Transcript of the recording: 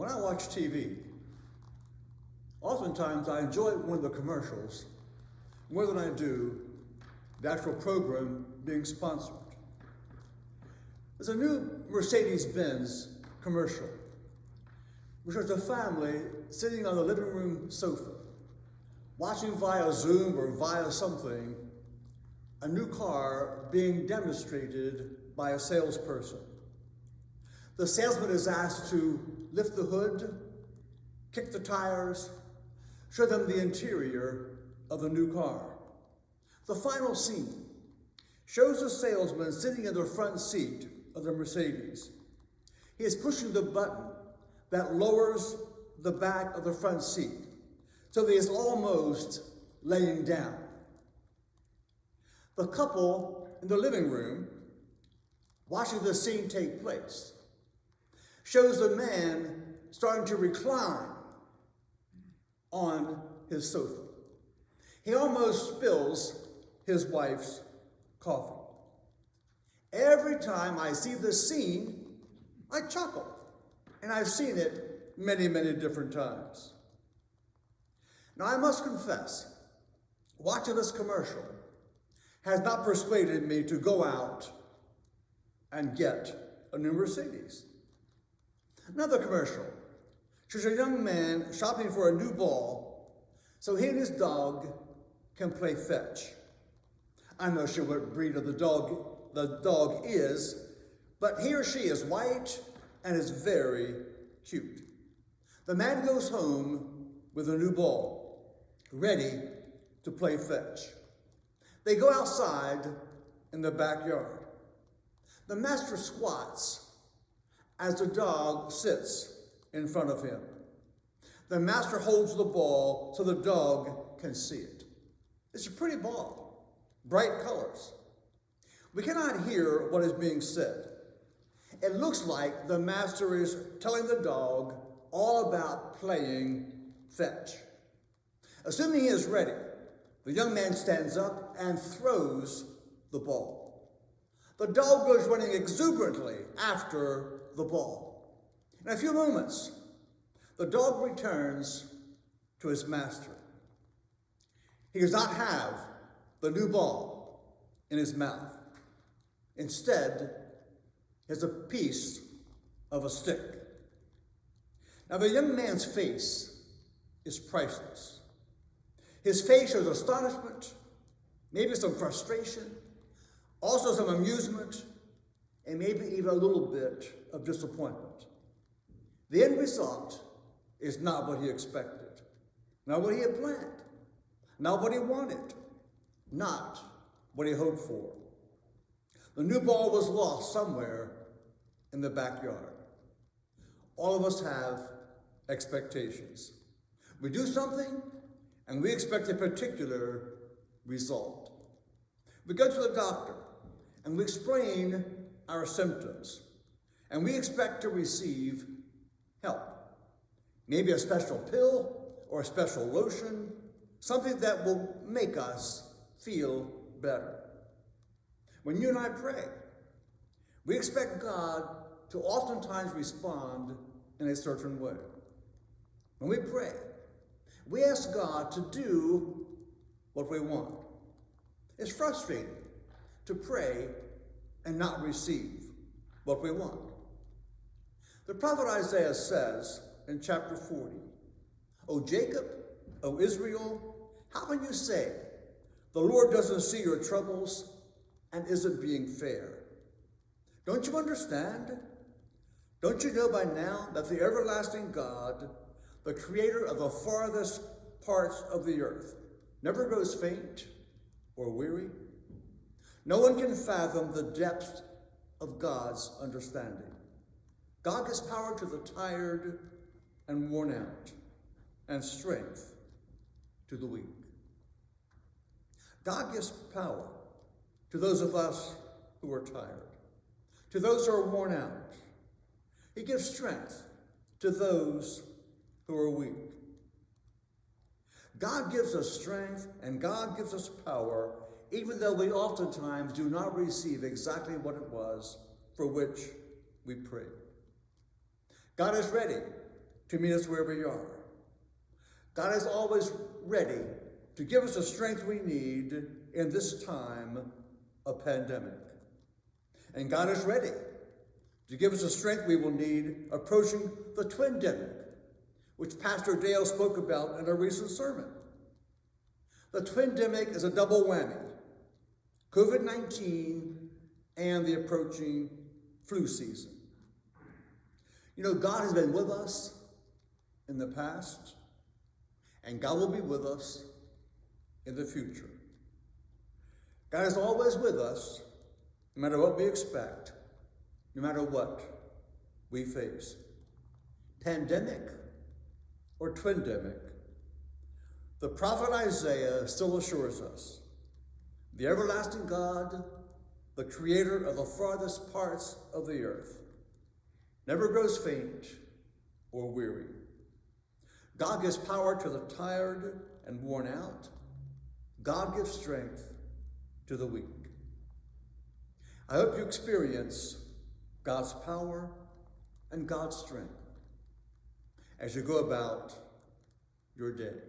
When I watch TV, oftentimes I enjoy one of the commercials more than I do the actual program being sponsored. There's a new Mercedes-Benz commercial, which shows a family sitting on the living room sofa, watching via Zoom or via something, a new car being demonstrated by a salesperson. The salesman is asked to lift the hood, kick the tires, show them the interior of the new car. The final scene shows the salesman sitting in the front seat of the Mercedes. He is pushing the button that lowers the back of the front seat so that he is almost laying down. The couple in the living room, watching the scene take place, shows the man starting to recline on his sofa. He almost spills his wife's coffee. Every time I see this scene, I chuckle, and I've seen it many, many different times. Now, I must confess, watching this commercial has not persuaded me to go out and get a new Mercedes. Another commercial shows a young man shopping for a new ball so he and his dog can play fetch. I'm not sure what breed of the dog is, but he or she is white and is very cute. The man goes home with a new ball, ready to play fetch. They go outside in the backyard. The master squats as the dog sits in front of him. The master holds the ball so the dog can see it. It's a pretty ball, bright colors. We cannot hear what is being said. It looks like the master is telling the dog all about playing fetch. Assuming he is ready, the young man stands up and throws the ball. The dog goes running exuberantly after the ball. In a few moments, the dog returns to his master. He does not have the new ball in his mouth. Instead, he has a piece of a stick. Now, the young man's face is priceless. His face shows astonishment, maybe some frustration, also some amusement, and maybe even a little bit of disappointment. The end result is not what he expected, not what he had planned, not what he wanted, not what he hoped for. The new ball was lost somewhere in the backyard. All of us have expectations. We do something, and we expect a particular result. We go to the doctor, and we explain our symptoms, and we expect to receive help. Maybe a special pill or a special lotion, something that will make us feel better. When you and I pray, we expect God to oftentimes respond in a certain way. When we pray, we ask God to do what we want. It's frustrating to pray and not receive what we want. The prophet Isaiah says in chapter 40, O Jacob, O Israel, how can you say, the Lord doesn't see your troubles and isn't being fair? Don't you understand? Don't you know by now that the everlasting God, the creator of the farthest parts of the earth, never grows faint or weary? No one can fathom the depth of God's understanding. God gives power to the tired and worn out, and strength to the weak. God gives power to those of us who are tired, to those who are worn out. He gives strength to those who are weak. God gives us strength and God gives us power, even though we oftentimes do not receive exactly what it was for which we prayed. God is ready to meet us where we are. God is always ready to give us the strength we need in this time of pandemic. And God is ready to give us the strength we will need approaching the twin-demic, which Pastor Dale spoke about in a recent sermon. The twin-demic is a double whammy: COVID-19 and the approaching flu season. You know, God has been with us in the past, and God will be with us in the future. God is always with us, no matter what we expect, no matter what we face. Pandemic or twin-demic, the prophet Isaiah still assures us, the everlasting God, the creator of the farthest parts of the earth, never grows faint or weary. God gives power to the tired and worn out. God gives strength to the weak. I hope you experience God's power and God's strength as you go about your day.